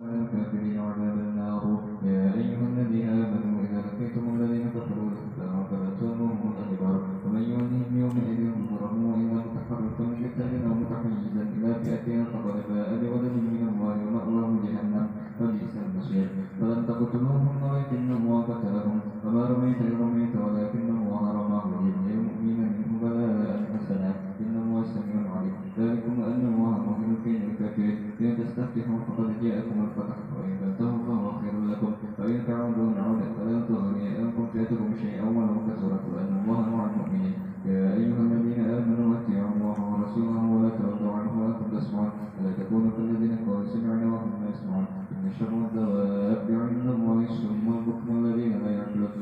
الكافرين عذاب النار. يا أيها الذين آمنوا إذا لقيتم الذين كفروا زحفا فلا تولوهم الأدبار ومن يولهم يومئذ ظلمه وإذا متحركا لقتال أو متحيزا إلى فئة فقد باء بغضب من الله ومأواه جهنم وبئس المصير. فلم تقتلوهم ولكن الله قتلهم وما رميت إذ رميت ولكن الله رماه ليبلي المؤمن منه بلاء حسنا إن الله سميع عليم. ذلكم أن الله مهل كيد الكافرين. إن تستفتحوا فقد جاءكم الفتح وإن تنتهوا فهو خير لكم وإن تعودوا نعود فلن تغني عنكم فئتكم شيئا ولو كثرت وأن الله مع المؤمنين. يا أيها الذين آمنوا أطيعوا الله ورسوله ولا تولوا عنه وأنتم تسمعون ولا تكونوا كالذين قالوا سمعنا وهم لا يسمعون. إن شر الدواب عند الله الصم والبكم الذين لا يعقلون.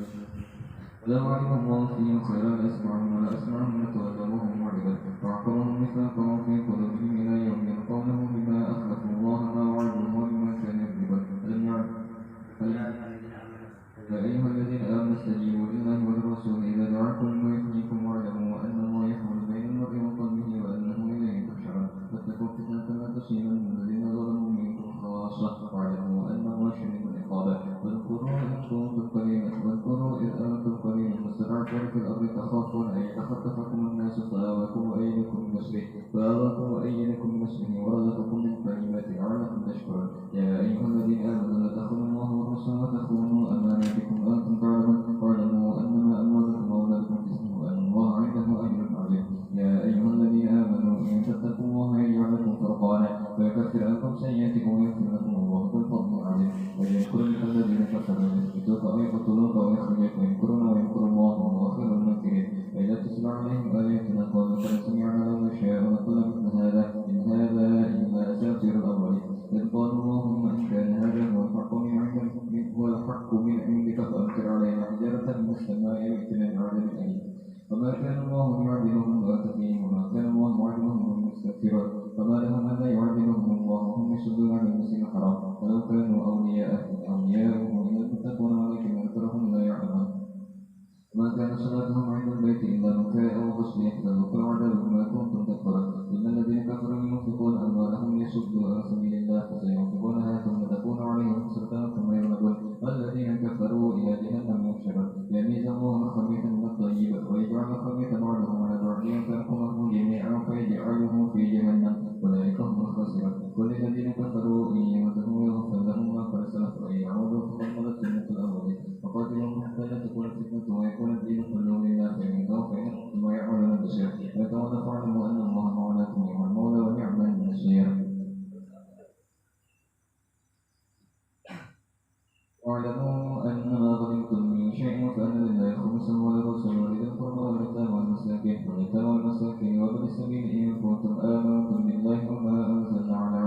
لو علم الله فيهم خيرا لأسمعهم ولا أسمعهم لتولوا وهم معرضون وعقرهم نفاقهم في قلوبهم إلى يوم يلقونه بما أخلفوا الله ما وعدوه وبما كانوا يكذبون. يا أيها الذين آمنوا استجيبوا لله وللرسول إذا دعاكم لما يحييكم واعلموا أن الله يحول بين المرء وقلبه وأنه إليه تحشرون. واتقوا فتنة لا تصيبن الذين ظلموا منكم خاصة واعلموا أن الله شديد العقاب. واذكروا إذ أنتم قليلا مستضعفون في الأرض تخافون أن يتخطفكم الناس فآواكم وأيدكم بنصره ورزقكم من الطيبات لعلكم تشكرون. يا أيها الذين آمنوا لا تخونوا الله والرسول وتخونوا أماناتكم وأنتم تعلمون واعلموا أنما أموالكم وأولادكم فتنة وأن الله عنده أجر عظيم. يا أيها الذين آمنوا إن تتقوا الله يجعل لكم فرقانا ويكفر عنكم سيئاتكم ويغفر لكم الله ذو الفضل العظيم. ويذكر لك الذين كفروا يثبتوك أو يقتلوك أو يخرجوك ويمكرون ويمكر الله وهو خير الماكرين. وإذا تتلى عليهم آياتنا قالوا قد سمعنا لو نشاء ونقول مثل هذا إن هذا إلا أساطير الأولين. إذ قالوا اللهم إن كان هذا هو الحق من عندك فأمطر علينا حجارة من السماء وائتنا بعذاب أليم. وما كان الله ليعذبهم وأنت فيهم وما كان الله معذبهم وهم يستغفرون. فما لهم ألا يعذبهم الله وهم يصدون عن المسجد الحرام ولو كانوا أولياءه إذا تتقون ولكن أكثرهم لا يعلمون. ما كان صلاتهم عند البيت إلا مكاء وتصديق فذوقوا العذاب بما كنتم تكفرون. إن الذين كفروا ينفقون أموالهم ليصدوا عن سبيل الله فسينفقونها ثم تكون عليهم حسرة ثم يغلبون والذين كفروا إلى جهنم يحشرون. يميز الله الخبيث من الطيب ويجعل الخبيث بعضهم على بعض فيحكمه جميعا فيجعله في جهنم أولئك هم الخاسرون. وللذين كفروا إن يمسهم يغفر لهم ما قد سلف وإن يعودوا فقد مضت سنة الأولين. وقاتلهم حتى لا تكون فتنة ويكون الدين كله لله فإن انتهوا فإنهم ما يعملون بشيء ويتولوا فاعلموا أن الله مولاكم نعم المولى ونعم النصير. واعلموا أن ما غنمتم من شيء فأن لله خمسه وللرسول ولذي القربى واليتامى والمساكين وابن السبيل إن كنتم آمنتم بالله وما أنزلنا على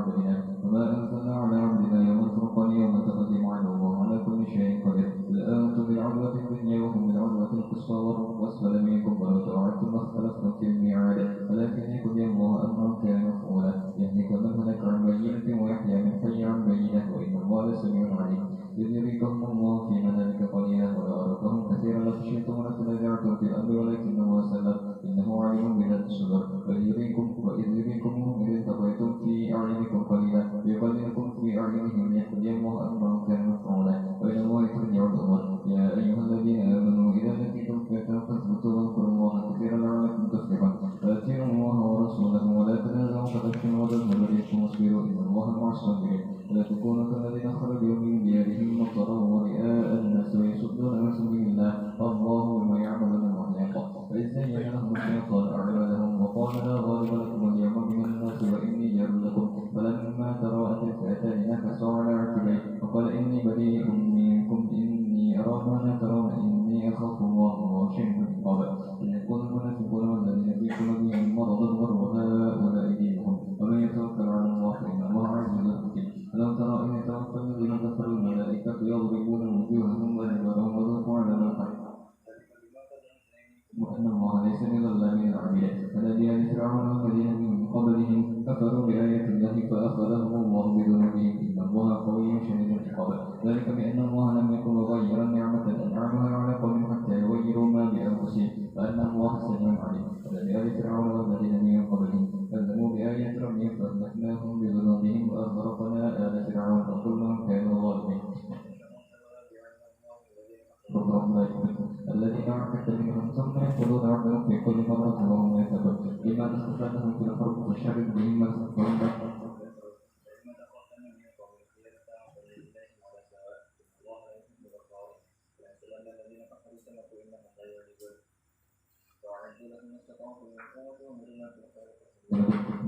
عبدنا يوم الفرقان يوم تقدم على الله على كل شيء قدير. إذ أنتم بالعدوة الدنيا وهم بالعدوة القصوى والركب أسفل منكم ولو تواعدتم لاختلفتم في الميعاد ولكن يقضي الله أمرا كان مفعولا يهلك من هلك عن بينة ويحيى من حي عن بينة وإن الله لسميع عليم. إذ يريكهم الله في منامك قليلا ويراكهم كثيرا لخشيتم ولتنازعتم في الأمر ولكن الله سلم إنه عليم بذات الصدور. وإذ يريكمهم إذ التقيتم في أعينكم قليلا ويقللكم في أعينهم ليقضي الله أمرا كان مفعولا وإلى الله ترجع الأمور. يا أيها الذين آمنوا إذا لقيتم فئة فاثبتوا واذكروا الله كثيرا لعلكم تفلحون. وأطيعوا الله ورسوله ولا تنازعوا فتفشلوا وتذهب ريحكم واصبروا إن الله مع الصابرين. ولا تكونوا كالذين خرجوا من ديارهم بطرا ورئاء الناس ويصدون عن سبيل الله والله بما يعملون محيط. وإذ زين لهم الشيطان أعمالهم وقال لا غالب لكم اليوم من الناس وإني جار لكم فلما تراءت الفئتان نكصوا على عقبيه وقال إني بريء منكم إني أرى ما لا ترون إني أخاف الله وشديد العقاب. إذ يقول المنافقون والذين في قلوبهم مرض غر هؤلاء دينهم ومن يتوكل على الله فإن الله عزيز حكيم. ألم ترى إن يتوفى الذين كفروا الملائكة يضربون وجوههم وأدبارهم وذوقوا عذاب الحريق وأن الله ليس بظلام للعبيد. فنادي فرعون والذين من قبلهم كفروا بآيات الله فأخذهم الله بذنوبهم إن الله قوي شديد العقاب. ذلك بأن الله لم يكن مغيرا نعمة أنعمها على قوم حتى يغيروا ما بأنفسهم وأن الله سميع عليم. فنادي فرعون والذين من قبلهم كذبوا بآيات ربهم فأهلكناهم بذنوبهم وأغرقنا آل فرعون وكل وملائكته الذين عهدت منهم ثم ينقضون عهدهم في كل مرة وهم يتقون بما تستفادهم في الحرب فشرد بهم ما تستفادون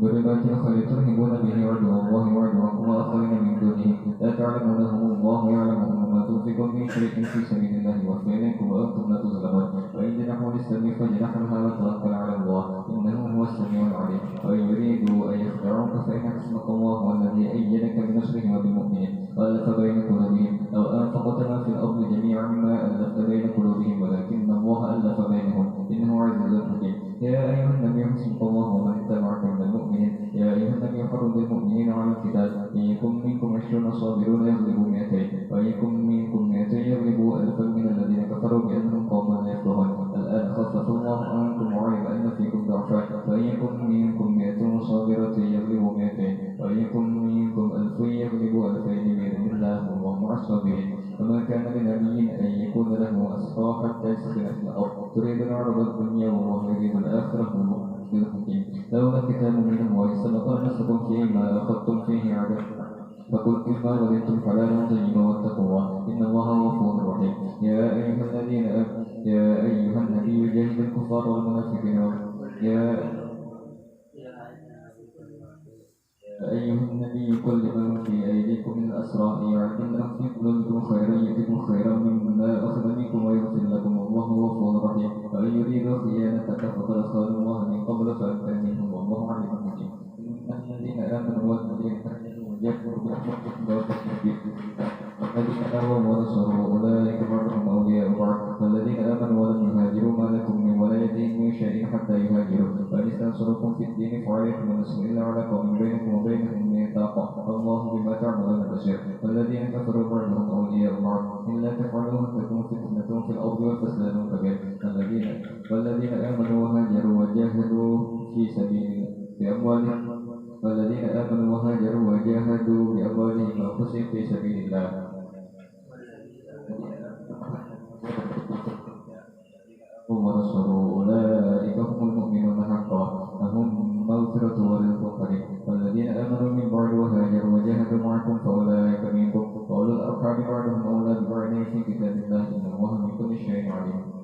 برباط الخير ترهبون به عدو الله وعدوكم وآخرين من دونه لا تعلمونهم الله يعلمهم وما تنفقون من شيء في سبيل الله يوفى إليكم وأنتم لا تظلمون وإن جنحوا للسلم فاجنح لها وتوكل على الله إنه هو السميع العليم وإن يريدوا أن يخدعوك فإن حسبك الله الذي أيدك بنصره وبالمؤمنين وألف بين قلوبهم لو أنفقت ما في الأرض جميعا ما ألفت بين قلوبهم ولكن الله ألف بينهم إنه عزيز حكيم يا أيها النبي حسبك الله ومن اتبعك من المؤمنين يا أيها النبي حرض المؤمنين على القتال إن يكن منكم 20 صابرون يغلبوا 200 وإن يكن منكم 200 يغلبوا 1000 من الذين كفروا بأنهم قوم لا يفقهون الآن خفف الله عنكم وعلم أن فيكم ضعفا فإن يكن منكم 100 صابرة يغلبوا 200 وإن يكن منكم 1000 يغلبوا 2000 بإذن الله والله مع الصابرين وما كان لنبي أن يكون له أسرى حتى يسخن في الأرض تريدون عرض الدنيا والله يريد الآخرة بالحكيم لولا كتاب من الله سبق لمسكم فيه ما أخذتم فيه عذاب فقل إما ولدتم حلالا طيبا واتقوا الله إن الله غفور رحيم يا أيها النبي جاهد الكفار والمنافقين يا أيها النبي قل لمن في أيديكم من الأسرى يعلم أن في قلوبكم خيرا يؤتكم خيرا مما أخذ منكم ويغفر لكم والله غفور رحيم وإن يريدوا خيانتك فقد خانوا الله من قبل فأنت منهم والله عليم حكيم إن الذين آمنوا والذين هاجروا وجاهدوا بأنفسهم والذين آووا ونصروا أولئك بعضهم أولياء بعض والذين آمنوا ولم يهاجروا ما لكم من ولايتهم من شيء حتى يهاجروا وإن استنصركم في الدين فعليكم النصر إلا على قوم بينكم وبينهم ميثاق الله بما تعملون بصير والذين كفروا بعضهم أولياء بعض إلا تفعلوه تكون فتنة في الأرض وفساد كبير والذين آمنوا وهاجروا وجاهدوا في سبيل بأموالهم والذين آمنوا وهاجروا وجاهدوا بأموالهم وأنفسهم في سبيل الله ورسولوا أولئك هم المؤمنون حقا لهم مغفرة ورزق كريم والذين آمنوا من بعد وهاجروا وجاهدوا معكم فأولئك منكم وأولو الأرحام بعضهم أولى ببعض في كتاب الله إن الله من كل شيء عليم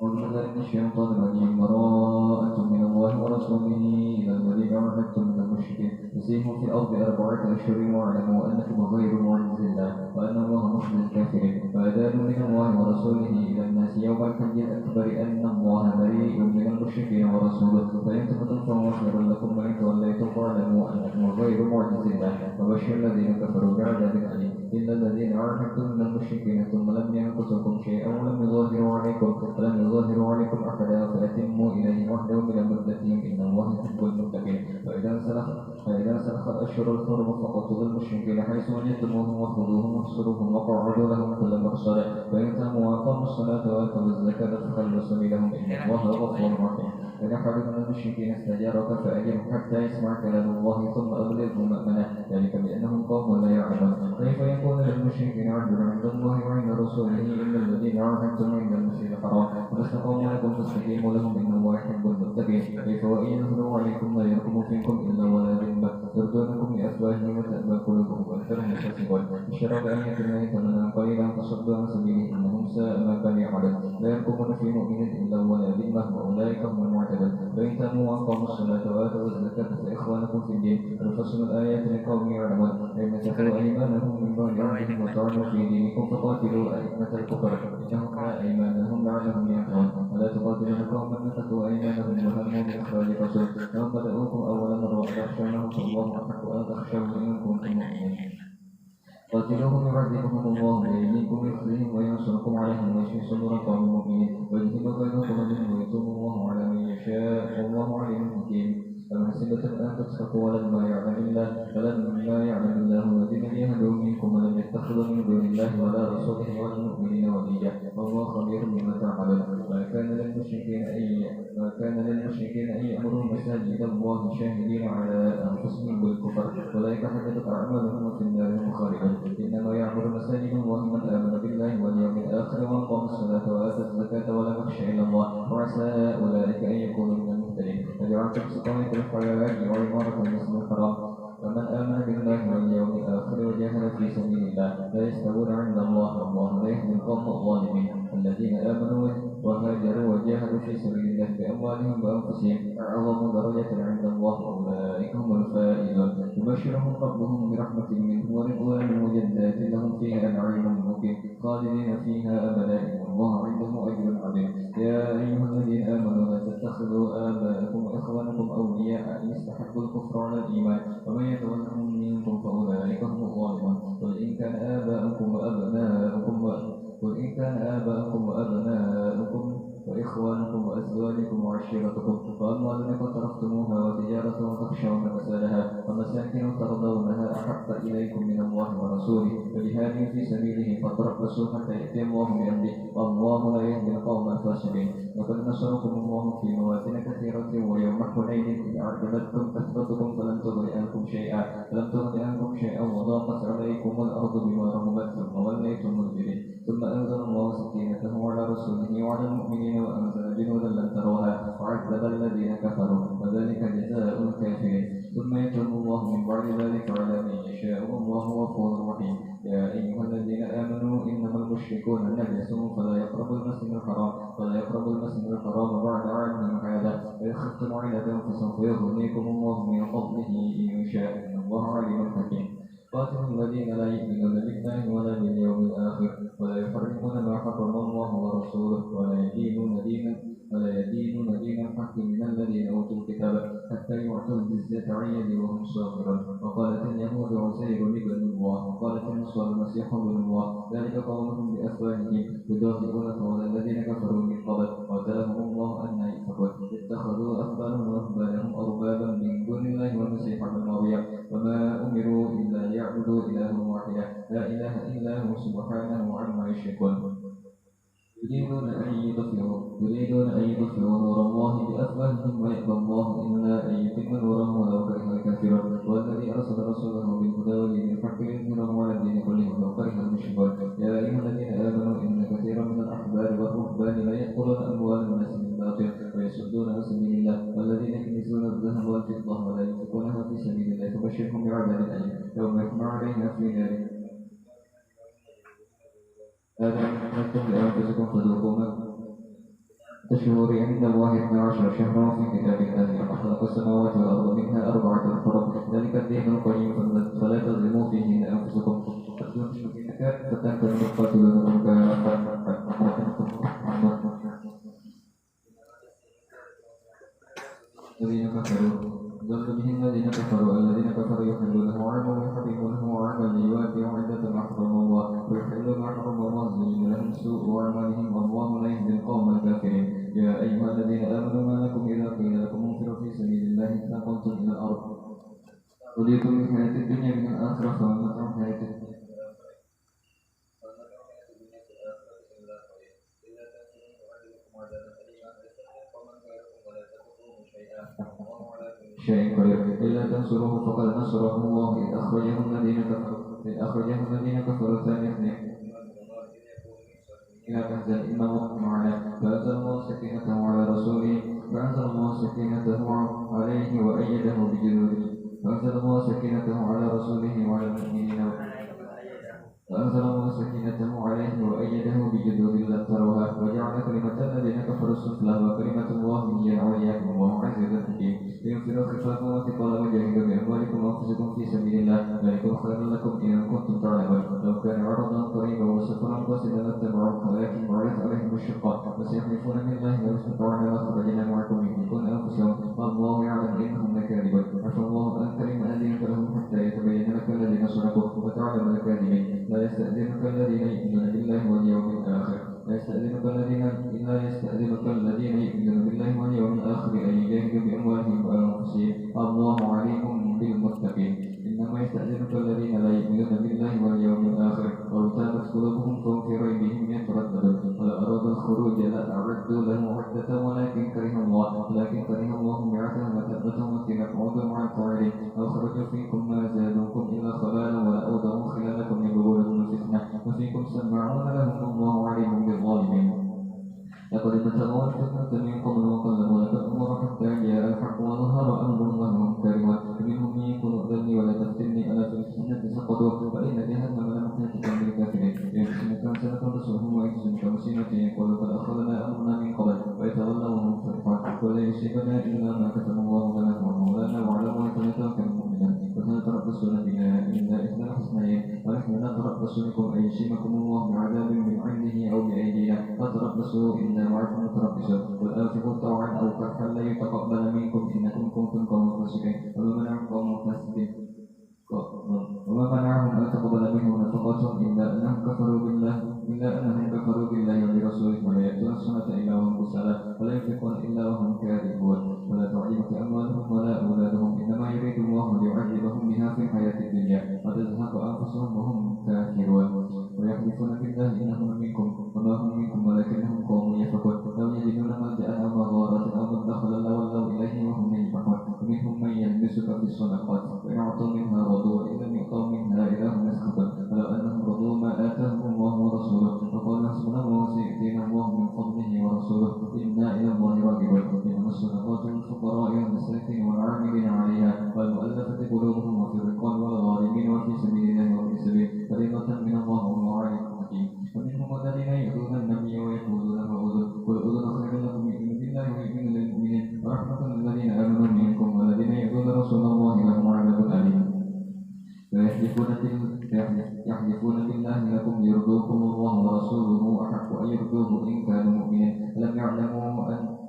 أعوذ بالله من الشيطان الرجيم براءة من الله ورسوله إلى الذين عاهدتم من المشركين فسيحوا في الأرض 4 أشهر واعلموا أنكم غير معجز الله وأن الله مخزي الكافرين فأذانوا من الله ورسوله إلى الناس يوم الحج الأكبر أن الله بريء من المشركين ورسوله فإن تبتم فهو خير لكم وإن توليتم فاعلموا أنكم غير معجز الله وبشر الذين كفروا بعذاب أليم إلا الذين عاهدتم من المشركين ثم لم ينقصكم شيئا ولم يظاهروا عليكم أحدا فأتموا إليهم عهدهم إلى مدتهم إن الله يحب المتقين فإذا سلخ الأشهر الحرم فاقتلوا المشركين حيث وجدتموهم وخذوهم واحصروهم وقعدوا لهم كل مرصد فإن تابوا وأقاموا الصلاة وآتوا الزكاة فخلوا سبيلهم إن الله غفور رحيم إن أحد من المشركين استجارك فأجره حتى يسمع كلام الله ثم أبلغه مأمنه ذلك بأنهم قوم لا يعلمون كيف يكون للمشركين عهد عند الله وعند رسوله إلا الذين عاهدتم عند المسجد الحرام فاستقاموا لكم فاستقيموا لهم إن الله يحب المتقين كيف وإن يظهروا عليكم لا يرقب فيكم إلا ولا ذنب يرضونكم بأفواههم وتأبى قلوبهم وأكثرهم يستكبرون اشتروا بآيات الله ثمنا قليلا فصدوا عن سبيله إنهم ساء ما كانوا يعملون لا يرقبون في مؤمن إلا ولا ذمة وأولئك هم المعتدون فإن تابوا وأقاموا الصلاة وآتوا الزكاة فإخوانكم في الدين ونفصل الآيات لقوم يعلمون فإن تقوا أيمانهم من بعد عهدهم وطعنوا في دينكم فقاتلوا أئمة الكفر إنهم لا أيمان لهم لعلهم ينفعون ولا تقاتلون قوما نكثوا أيمانهم وهموا بإخراج الرسول يوم بدأوكم أول مرة وتخشونهم فالله أحق أن تخشوه إن كنتم مؤمنين قاتلوهم يعذبهم الله بأيديكم يخزيهم وينصركم عليهم ويشفي صدور قوم مؤمنين ويذهب بينكم منهم ويتوب الله على من يشاء والله عليم حكيم أم حسبتم أن تسبقوا ولما يعلم الله الذين جاهدوا منكم ولم يتخذوا من دون الله ولا رسوله ولا المؤمنين وليا والله خبير بما تعملون ما كان للمشركين أن يأمروا مساجد الله شاهدين على أنفسهم بالكفر أولئك حبطت أعمالهم وفي النار هم خالدون إنما يعمر مساجد الله من آمن بالله بالله واليوم الآخر وأقام الصلاة وآتى الزكاة ولم يخش إلا الله وعسى أولئك أن يكونوا من المهتدين فجعلتم سقاية الحياة وعمارة المسجد الحرام ومن آمن بالله واليوم الآخر وجاهد في سبيل الله لا يستوون عند الله والله لا يهدي القوم الظالمين الذين آمنوا وهاجروا وجاهدوا في سبيل الله بأموالهم وأنفسهم أعظم درجة عند الله أولئك هم الفائزون يبشرهم ربهم برحمة منه ورضوان وجنات لهم فيها نعيم مقيم خالدين فيها أبدا إن الله عنده أجر عظيم يا أيها الذين آمنوا لا تتخذوا آباءكم وإخوانكم أولياء إن استحبوا الكفر على الإيمان ومن يتولهم منكم فأولئك هم الظالمون قل إن كان آباؤكم وإخوانكم وأزواجكم وعشيرتكم وأموال اقترفتموها وتجارة تخشون كسادها ومساكن ترضونها أحب إليكم من الله ورسوله وجهاد في سبيله فتربصوا حتى يأتي الله بأمره والله لا يهدي القوم الفاسقين وقد نصركم الله في مواطن كثيرة ويوم حنين إذ أعجبتكم كثرتكم فلم تغن عنكم شيئا وضاقت عليكم الأرض بما رحبت ثم وليتم مدبرين ثم أنزل الله سكينته على رسوله وعلى المؤمنين وأنزل جنودا لم تروها وعذب الذين كفروا وذلك جزاء الكافرين ثم يتوب الله من بعد ذلك على من يشاء والله غفور رحيم يا أيها الذين آمنوا إنما المشركون نجس فلا يقربوا المسجد الحرام بعد عامهم هذا وإن خفتم عيلة فسوف يغنيكم الله من فضله إن شاء إن الله عليم حكيم قاتلوا الذين لا يؤمنون بالله ولا باليوم الآخر ولا يحرمون ما حرم الله ورسوله ولا يدينون دين الحق من الذين أوتوا الكتاب حتى يعطوا الجزية عن يد وهم صاغرون وقالت اليهود عزير ابن الله وقالت النصارى المسيح ابن الله ذلك قولهم بأفواههم يضاهئون قول الذين كفروا من قبل قاتلهم الله أن يؤفكون اتخذوا أحبارهم ورهبانهم أربابا من دون الله والمسيح ابن مريم وما أمروا إلا ليعبدوا إلها واحدا لا إله إلا هو سبحانه عما يشركون يريدون أن يطفئوا نور الله بأفواههم ويأبى الله إلا أن يتم نوره ولو كره الكافرون والذي أرسل رسوله بالهدى ودين الحق ليظهره على الدين كله ولو كره المشركون يا أيها الذين آمنوا إن كثيرا من الأحبار والرهبان لا يأكلون أموال الناس بالباطل ويصدون عن سبيل الله والذين يكنزون الذهب والفضة ولا ينفقونها في سبيل الله فبشرهم بعذاب أليم يوم يحمى عليها في نار هذا أنتم لأنفسكم فذوقوا تشهر عند الله 12 شهرا في كتاب الله خلق السماوات والأرض منها 4 حرم ذلك الدين القيم فلا تظلموا فيهن أنفسكم فتنكروا قاتلون الذين كفروا يحلونه عاما ويحرمونه عاما ليوافوا عدة ما حرم الله ويحلوا ما حرم الله زين لهم سوء أعمالهم والله لا يهدي القوم الكافرين يا أيها الذين آمنوا ما لكم إذا قيل لكم انفروا في سبيل الله ثاقلتم إلى الأرض رضيتم بالحياة الدنيا من الآخرة فما متاع الحياة الدنيا شيء قريب إلا تنصروه فقد نصره الله إذ أخرجه الذين كفروا ثاني اثنين إلى تحزن إن الله معنا فأنزل الله سكينته على رسوله عليه وأيده بجنود وأنزل الله سكينته على رسوله وعلى المؤمنين لم تروها وجعل كلمة الذين كفروا السفلى وكلمة الله هي العليا والله عزيز حكيم لينفروا خفافا وثقالا وجاهدوا بأموالكم وأنفسكم في سبيل الله ذلكم خير لكم إن كنتم تعلمون لو كان عرضا قريبا وسفرا قاصدا لاتبعوك ولكن بعدت عليهم الشقة وسيحلفون بالله لو استطعنا لخرجنا معكم إن كن أنفسهم والله يعلم إنهم لكاذبون عفى الله أن كلم أذنك لهم حتى يتبين لك الذين صدقوا وتعلم الكاذبين لا يستأذنك الذين يؤمنون بالله واليوم الآخر لا يستأذنك الذين يؤمنون بالله واليوم الآخر أن يجاهدوا بأموالهم وأنفسهم الله عليم بالمتقين إنما يستأذنك الذين لا يؤمنون بالله واليوم الآخر وارتابت قلوبهم فهم في ريبهم يترددون ولو أرادوا الخروج لأعدوا له عدة ولكن كره الله بعثهم وثبتهم في مقعود مع القاعدين لو خرجوا فيكم ما زادوكم إلا خبالا ولأوضعوا خلالكم يبغونكم الفتنة وفيكم وسمعون لهم والله عليم بالظالمين. لقد ابتغوا الفتنة من قبل وقلبوا لك الأمر حتى جاء الحق وظهر أمر الله وهم كارهون ومنهم من يقول ائذني ولا تفتني ألا في الفتنة سقطوا وإن جهنم لمحيطة بالكافرين يحسنك سنة رسولهم ويحسنك مسيرة يقول قد أخذنا أمرنا من قبل ويتولوا وهم فرحون ولا يصيبنا إلا ما كتب الله لنا هو مولانا وعلى الله فليتوكل المؤمنون وسنتربصون بنا إلا إحدى الحسنيين ونحن نتربص بكم أن يصيبكم الله بعذاب من عنده أو بأيدينا فتربصوا إنا معكم متربصون قل أنفقوا طوعا أو كرها لن يتقبل منكم إنكم كنتم قوما فاسقين وما منعهم أن تقبل منهم نفقاتهم إلا أنهم كفروا بالله وبرسوله ولا يأتون السنة إلا وهم كسالى ولا ينفقون إلا وهم كارهون ولا تعجبك أموالهم ولا أولادهم إنما يريد الله ليعذبهم بها في الحياة الدنيا وتزهق أنفسهم وهم كافرون ويحلفون بالله إنهم منكم وما هم منكم ولكنهم قوم يفقون لو يجدون ملجأ أو مغارة أو مدخلا لولوا إليه وهم يجمعون ومنهم من يلبسك في الصدقات وإن أعطوا منها رضوا وإن لم يعطوا منها إذا هم يسخطون ولو أنهم رضوا ما آتاهم الله ورسوله وقالوا حسبنا الله سيؤتينا الله من فضله ورسوله إنا إلى الله راغبون إنما الصدقات للفقراء والمساكين والعاملين عليها والمؤلفة قلوبهم وفي الرقاب والغارمين وفي سبيل الله وفي سبيل فريضة من الله والله عليم حكيم ومنهم الذين يؤذون النبي ويقولون هو أذن قل أذن خير لكم يؤمن بالله ويؤمن للمؤمنين ورحمة للذين آمنوا منكم والذين يؤذون رسول الله لهم عذاب أليم يحلفون بالله لكم ليرضوكم الله ورسوله أحق أن يرضوه إن كانوا مؤمنين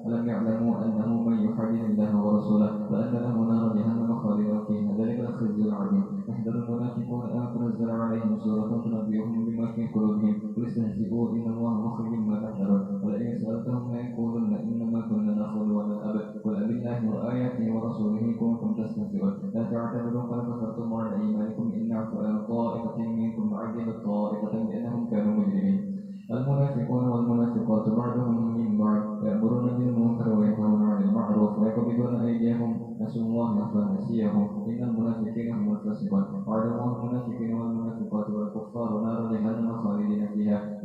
ألم يعلموا أنه من يحادث الله ورسوله فأن له نار جهنم خالدا فيها ذلك الخزي العظيم يحذر المنافقون أن تنزل عليهم سورة تنبئهم بما في قلوبهم قل استهزئوا إن الله مخرج ما تحذرون ولئن سألتهم ليقولن إنما كنا نخوض ونلعب قل أبالله وآياته ورسوله كنتم تستهزئون لا تعتذروا قد كفرتم بعد إيمانكم إن نعفو عن طائفة منكم نعذب طائفة بأنهم كانوا مجرمين المنافقون والمنافقات بعضهم من بعض يأمرون بالمنكر وينهون عن المعروف ويقبضون أيديهم نسوا الله فنسيهم إن المنافقين هم الفاسقون وعد الله المنافقين والمنافقات والكفار نار جهنم خالدين فيها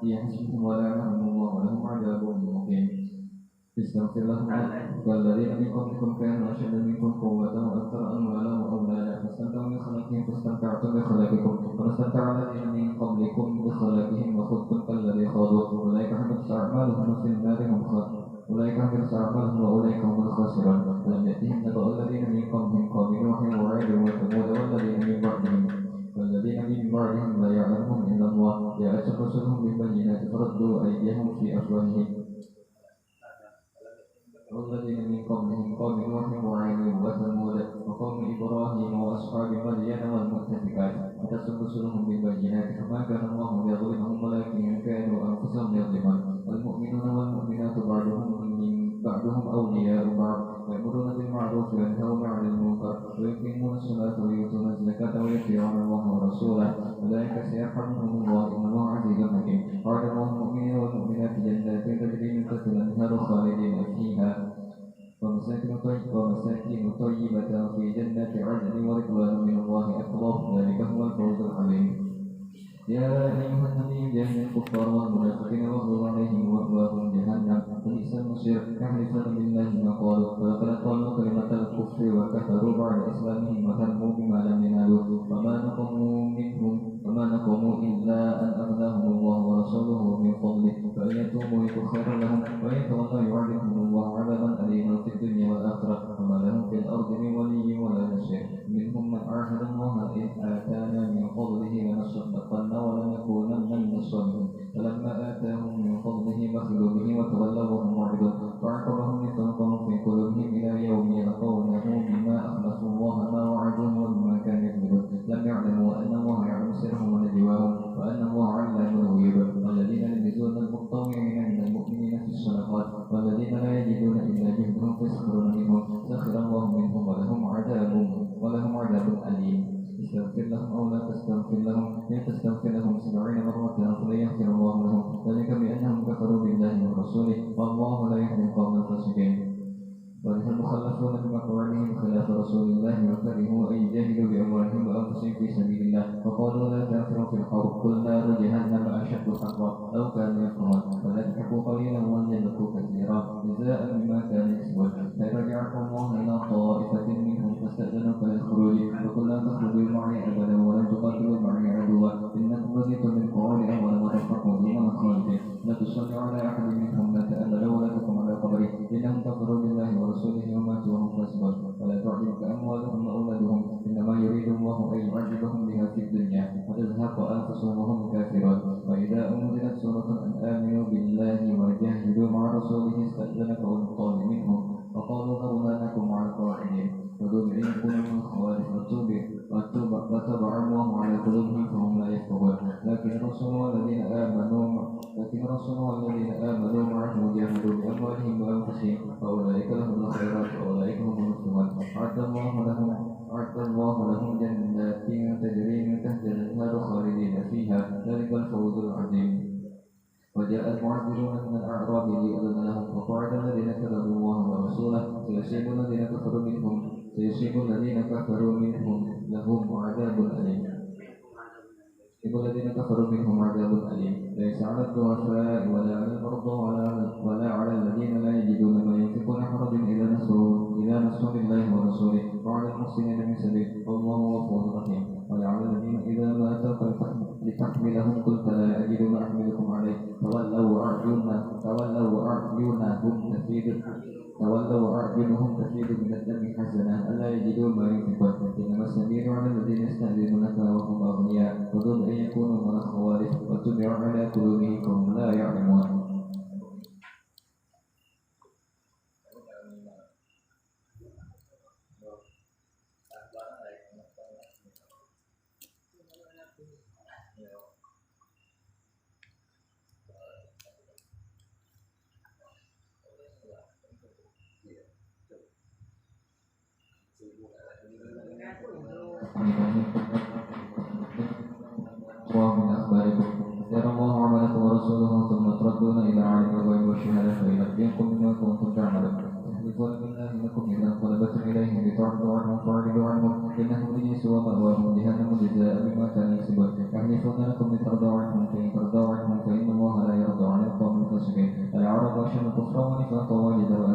يحسبهم ولعنهم الله ولهم عذاب مقيم استغفر لهم والذين من قبلكم كانوا أشد منكم قوة وأكثر أموالا وأولادا فاستمتعوا بخلاقهم فاستمتعتم بخلاقكم واستمتع الذين من قبلكم بخلاقهم وخذتم كالذي خاضوا أولئك حبطت أعمالهم وفي النار هم خاسرون وأولئك هم الخاسرون ولم يأتهم نبأ الذين من قبلهم قوم نوح وعاد وثمود والذين من بعدهم لا يعلمهم إلا الله جاءتهم رسلهم بالبينات فردوا أيديهم في أفواههم والذين من قبلهم قوم نوح وعاد وثمود وقوم إبراهيم وأصحاب مدين والمؤتفكات أتتهم رسلهم بالبينات فما كان الله ليظلمهم ولكن كانوا أنفسهم يظلمون والمؤمنون والمؤمنات بعضهم أولياء بعض يأمرون بالمعروف وينهون عن المنكر ويقيمون الصلاة ويؤتون الزكاة ويطيعون الله ورسوله أولئك سيرحمهم الله إن الله عزيز حكيم وعد الله المؤمنين والمؤمنات جنات تجري من تحتها الأنهار خالدين فيها ومساكن طيبة في جنات عدن ورضوان من الله أكبر ذلك هو الفوز العظيم يا أيها النبي جاهد الكفار والمنافقين واغلظ عليهم ومأواهم جهنم وبئس المصير يحلفون بالله ما قالوا ولقد قالوا كلمة الكفر وكفروا بعد إسلامهم وهموا بما لم ينالوا وما نقموا إلا أن أغناهم الله ورسوله من فضله فإن يتوبوا يكن خيرا لهم وإن يتولوا يعذبهم الله عذابا أليما في الدنيا والآخرة وما لهم في الأرض من ولي ولا نصير منهم من عاهد الله إذ آتانا من فضله لنصدقن ولنكونن من الصالحين فلما آتاهم من فضله بخلوا به وتولوا وهم معرضون وعقبهم نفاقا في قلوبهم إلى يوم يلقونه بما أخلفوا الله ما وعدوه وبما كانوا يكذبون لم يعلموا أن الله يعلم سرهم ونجواهم وأن الله علام الغيوب والذين يلبسون المطوعين من المؤمنين في الصدقات والذين لا يجدون إلا جهدهم فيسخرون منهم سخر الله منهم ولهم عذاب أليم استغفر لهم أو لا تستغفر لهم إن تستغفر لهم 70 مرة فلن يغفر الله لهم ذلك بأنهم كفروا بالله ورسوله والله لا يهدي القوم الفاسقين ولها المخلفون بمقعدهم خلاف رسول الله وكرهوا أن يجاهدوا بأموالهم وأنفسهم في سبيل الله وقالوا لا تنفروا في الحرب قل نار جهنم أشد حرا لو كانوا يفقهون فلتحكوا قليلا وليبكوا كثيرا جزاء بما كانوا يكسبون فرجعكم الله إلى طائفة منهم فاستأذنوك للخروج فقل لا تخرجوا معي أبدا ولن تقاتلوا معي عدوا إنكم رضيتم بالقعود أول مرة فاقعدوا مع الخالدين لا تصلوا على أحد منهم مات أبدا ولا تقم على قبره إنهم كفروا بالله ورسوله وماتوا وهم فاسقون ولا تعجبك أموالهم وأولادهم إنما يريد الله أن يعذبهم بها في الدنيا وتزهق أنفسهم وهم كافرون وإذا أنزلت سورة أن آمنوا بالله وجاهدوا مع رسوله استأذنك أولو الطول منهم وقالوا ذرنا لكم مع القاعدين وذل إن كنوا من الخوارج وتبع الله على قلوبهم فهم لا يفقهون لكن الرسول والذين آمنوا معه جاهدوا بأموالهم وأنفسهم فأولئك لهم الخيرات وأولئك هم المفلحون أعد الله لهم جنات تجري من تحتها الأنهار خالدين فيها ذلك الفوز العظيم وجاء المعذرون من الأعراب ليؤذن لهم وقعد الذين كذبوا الله ورسوله سيصيب الذين كفروا منهم لهم عذاب أليم ليس على الضعفاء ولا على المرضى ولا على الذين لا يجدون ما ينفقون حرج إلى نصر الله ورسوله وعلى المحسنين من سبيل والله غفور رحيم ولعل الذين إذا ما أتوك لتحملهم قلت لا أجد ما أحملكم عليه تولوا أعينهم تفيض من الدم حزنا ألا يجدوا ما ينفقون إنما السبيل على الذين يستأذنونك وهم أغنياء وذل أن يكونوا من الخوارج وتبع على قلوبهم فهم لا يعلمون. ومن أخباركم يرى الله عملكم ورسوله ثم تردون إلى عالم الغيب والشهادة فينبئكم بما كنتم تعملون يحلفون بالله لكم إذا انقلبتم إليهم لتعرضوا عنهم فاعرضوا عنهم إنهم رجس ومأواهم جهنم جزاء بما كانوا يكسبون يحلفون لكم لترضوا عنهم فإن ترضوا عنهم فإن الله لا يرضى عن القوم الفاسقين الأعراب أشد كفرا ونفاقا ويجدروا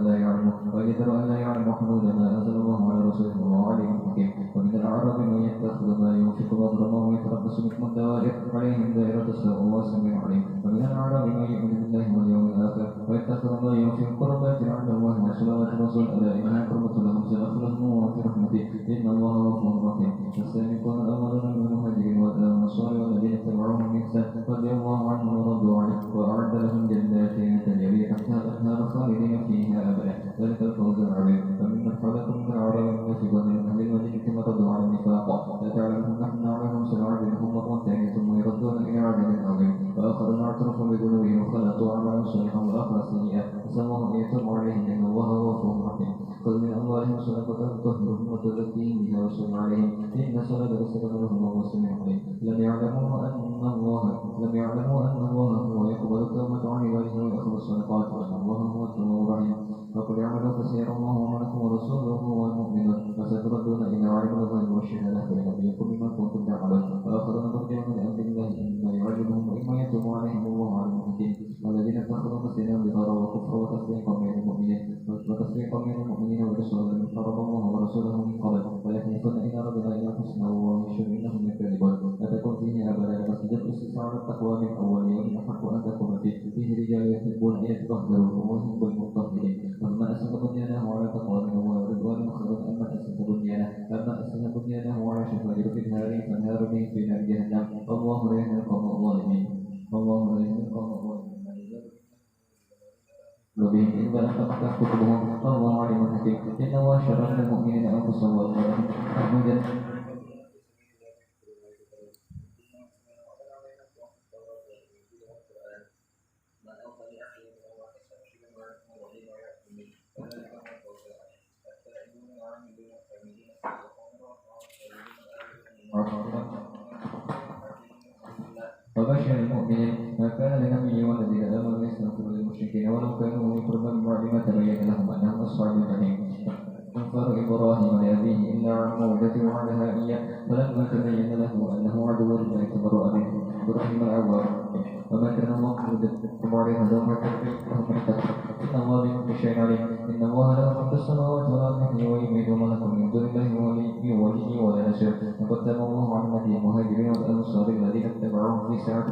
أن لا يعلموا حدود ما أنزل الله على رسوله والله عليم حكيم ومن الأعراب من يتخذ ما ينفق مضرما ويتربص بكم الدوائر عليهم دائرة السوء والسميع عليم ومن الأعراب من يؤمن بالله واليوم الآخر ويتخذ ما ينفق قربات عند الله وصلوات الرسول ألا إنها قربة لهم سيغفر لهم وفي رحمته إن الله غفور رحيم والسابقون الأولون من المهاجرين والأنصار والذين اتبعوهم بإحسان رضي الله عنهم ورضوا عنه وأعد لهم جنات تجري تحتها الأنهار خالدين فيها أبدا ذلك الفوز العظيم فممن حولكم من الأعراب منافقون من أهل المدينة مرضوا على النفاق لا تعلمهم نحن نعلمهم سنعذبهم مرتين ثم يردون إلى عذاب عظيم وآخرون اعترفوا بذنوبهم وخلطوا عملا صالحا وآخر سيئا فسموه أن يتوب عليهم إن الله غفور رحيم خذ من أموالهم صدقة تطهرهم وتزكيهم بها وصل عليهم إن صلاتك سكن لهم وهو السميع العليم لم يعلموا أن الله هو يقبل التوبة عن عباده ويأخذ الصدقات وأن الله هو التواب الرحيم فقل اعملوا فسيرى الله عملكم ورسوله والمؤمنون وستردون إلى عالم الغيب والشهادة فينبئكم بما كنتم تعملون وآخرون مرجعون لأمر الله إما يعذبهم وإما يتوب عليهم والله عليم حكيم والذين اتخذوا مسجدا ضرارا وكفرا وتفريقا بين المؤمنين ورسوله من حرم الله ورسوله من قبل ويحلفون إن أردنا إلى الحسنى والله يشهد إنهم يكذبون لا تكن فيه أبدا مسجد أسس على التقوى من أول يوم أحق أن تكون فيه رجال يحبون أن يتطهروا والله يحب المطهرين ومن أسس بنيانه على تقوى من الله ورضوان خير أما أسس بنيانه على شفا جرف نار فالنار به في نار جهنم والله لا يهدي القوم الظالمين وبهم إلا أن تفتح كتبهم والله عليم حكيم إن الله شرع للمؤمنين أنفسهم وأموالهم محمودا وبشر المؤمنين ما كان لنبي والذين آمنوا يستغفروا للمشركين ولو كانوا أولي قربى من بعد ما تبين لهم أنهم أصحاب الجحيم استغفار إبراهيم لأبيه إلا عن موعظة وعدها إياه فلما تبين له أنه عدو لله تبرأ منه إبراهيم العوار وما كان الله يكتب عليه هذا ما إن الله بكل شيء عليم إن الله له ملك السماوات والأرض يحيي ويميت وما لكم من دون الله ولي ولا نصير لقد تاب الله على النبي المهاجرين والأنصار الذين اتبعوه في ساعة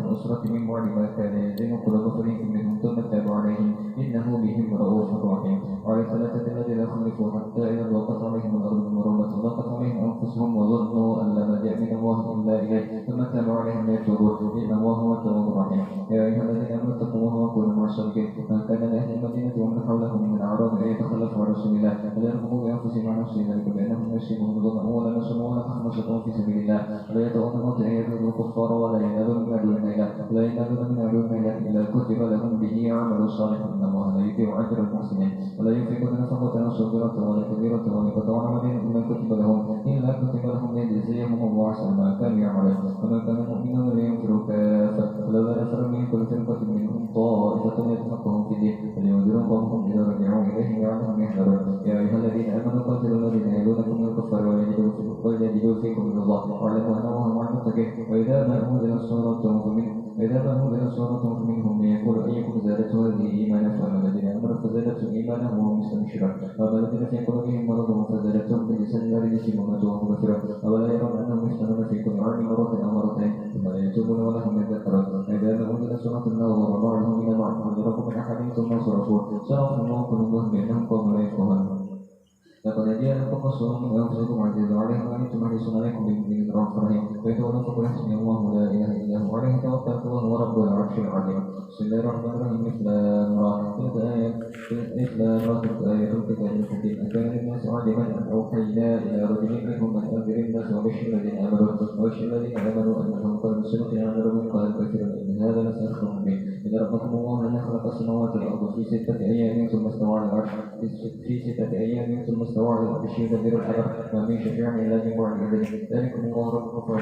الأسرة من بعد ما كان يزيغ قلوب فريق منهم ثم تاب عليهم إنه بهم رؤوف رحيم وعلى الثلاثة الذين خلفوا حتى إذا ضاقت عليهم الأرض بما رحبت وضاقت عليهم أنفسهم وظنوا أن لا ملجأ من الله إلا إليه ثم تاب عليهم ليتوبوا إن الله هو التواب الرحيم يا أيها الذين آمنوا اتقوا الله وكونوا مع الصادقين ما كان لأهل المدينة ومن حولهم من الأعراب أن يتخلفوا عن رسول الله ولا يرغبوا بأنفسهم عن نفسهم ذلك بأنهم يصيبهم ظمأ ولا نصر ولا مخمصة في سبيل الله ولا يطؤون الموت أن يدعوا الكفار ولا ينالون من عدو إلا إلا كتب لهم به عمل صالح إن الله لا يضيع أجر المحسنين ولا ينفقون نفقة صغيرة ولا كبيرة ولا يقطعون عملا إلا كتب لهم ليجزيهم الله أحسن ما كانوا يعملون وما كان المؤمنون لينفروا كافة ولولا نفر من كل فرقة منهم طائفة يتفقهون في الدين ولينذروا قومهم إذا رجعوا إليهم لعلهم يحذرون يا أيها الذين آمنوا قاتلوا الذين يلونكم من الكفار ويجدوا فيكم من الله واعلموا أن الله مع المتقين وإذا ما أنزل صورتهم فمنهم من يقول أيكم زادته هذه إيمانا فأما الذين آمنوا فزادتهم إيمانا وهم مستبشرون وأما الذين في قلوبهم مرض فزادتهم رجسا إلى رجسهم وماتوا وهم كافرون أولا يرون أنهم يفتنون في كل عام مرة أو مرتين ثم لا يتوبون ولهم يذكرون فإذا ما أنزل سورة نظر بعضهم إلى بعض وضربوا من أحد ثم صرفوا الله قلوبهم بأنهم قوم لا يفقهون لقد جاءكم رسول من أنفسكم عزيز عليه ما أنتم حريص عليكم بالمؤمنين رؤوف رحيم فيتولون فقل حسبي الله لا إله إلا هو عليه توكلت وهو رب العرش العظيم بسم الله الرحمن الرحيم مثل تلك آيات الكتاب الحكيم أكان للناس عجبا أن أوحينا إلى رجل منهم أن أنذر الناس وبشر الذين آمنوا أنهم قد سبق يعملون قال كثير إن هذا لساخر به إن ربكم الله الذي خلق السماوات والأرض في 6 أيام ثم استوى على العرش ثم استوى على العرش يدبر الأمر ما من شفيع إلا من بعد إذنه ذلكم الله ربكم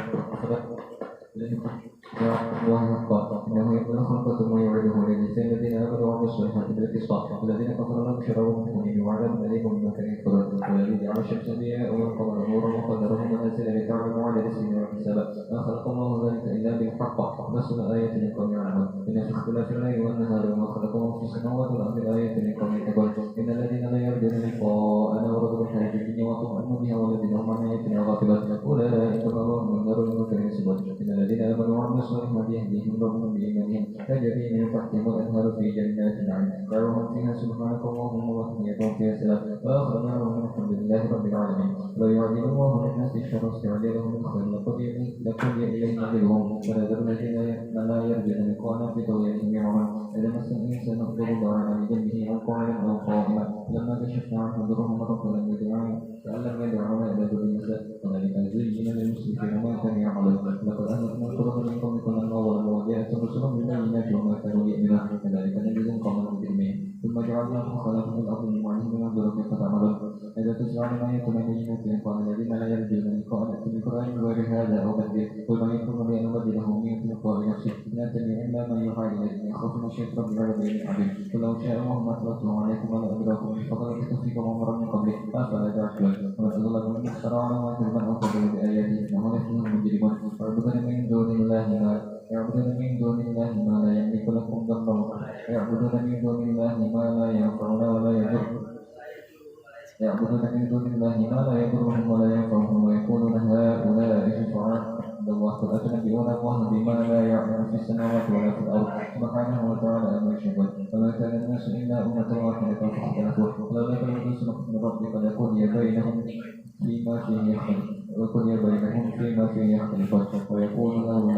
الله حقا إنه يقول خلق ثم يعيده للإنسان الذين آمنوا وعملوا الصالحات بالقسط الذين كفروا لهم شراب من حميم وعذاب أليم بما كانوا يكفرون والذي جعل الشمس ضياء والقمر نورا وقدره منازل لتعلموا عدد السنين والحساب ما خلق الله ذلك إلا بالحق فصل الآيات لقوم يعلمون إن في اختلاف الليل والنهار وما خلقه في السماوات والأرض الآيات لقوم يتقون إن الذين لا يرجون لقاءنا ورضوا بالحياة الدنيا واطمأنوا بها والذين هم عن آياتنا غافلون أولئك مأواهم النار وما كانوا يكسبون إن الذين آمنوا وعملوا الصالحات يهديهم ربهم بإيمانهم تجري من تحتهم الأنهار في جنات النعيم دعوهم فيها سبحانك اللهم وتحيتهم فيها سلام وآخر دعواهم الحمد لله رب العالمين لا يعجل الله للناس الشر استعجالهم بالخير لقضي إليهم أجلهم ونذر الذين لا يرجون لقاءنا في طغيانهم يعمهون إذا مس الإنسان الضر دعانا لجنبه أو قاعدا أو قائما لما كشفنا عنه ضرهم مرة لم يدعونا إلى ذر النساء وذلك زين للمسرفين ما كانوا يعملون لقد أهلكنا القرون من قبلكم لما ظلموا وجاءتهم رسلهم بالبينات وما كانوا يؤمنون كذلك نجزي القوم المجرمين ثم جعلناكم خلفاء في الأرض من بعدهم لننظر كيف تعملون إذا تتلى عليهم آياتنا بينات قال الذين لا يرجون لقاءنا ائت بقرآن غير هذا أو بدله قل من يكون بأن نبدله من تلقاء نفسه لا تتبع إلا من يوحى إليه يخاف من الشيء رب العالمين عظيم قل لو شاء الله ما تلوته عليكم ولا أدراكم فقد لبثتم عمرا من قبله أفلا تعقلون ومن أضل ممن افترى على الله كذبا أو كذب بآياته إنه لفيه المجرمون ويعبدون من دون الله ما لا يملك لكم ضرا يعبدون من دون الله ما لا ينفعنا ولا يضرهم ولا ينفعهم ويقولون هؤلاء شفعاء عند الله قل أتنبئون الله بما لا يعلم في السماوات ولا في الأرض سبحانه وتعالى أما يشركون وما كان الناس إلا أمة واحدة فاختلفوا ولولا كلمة سبق من ربك لقضي بينهم فيما فيه يختلفون ويقولون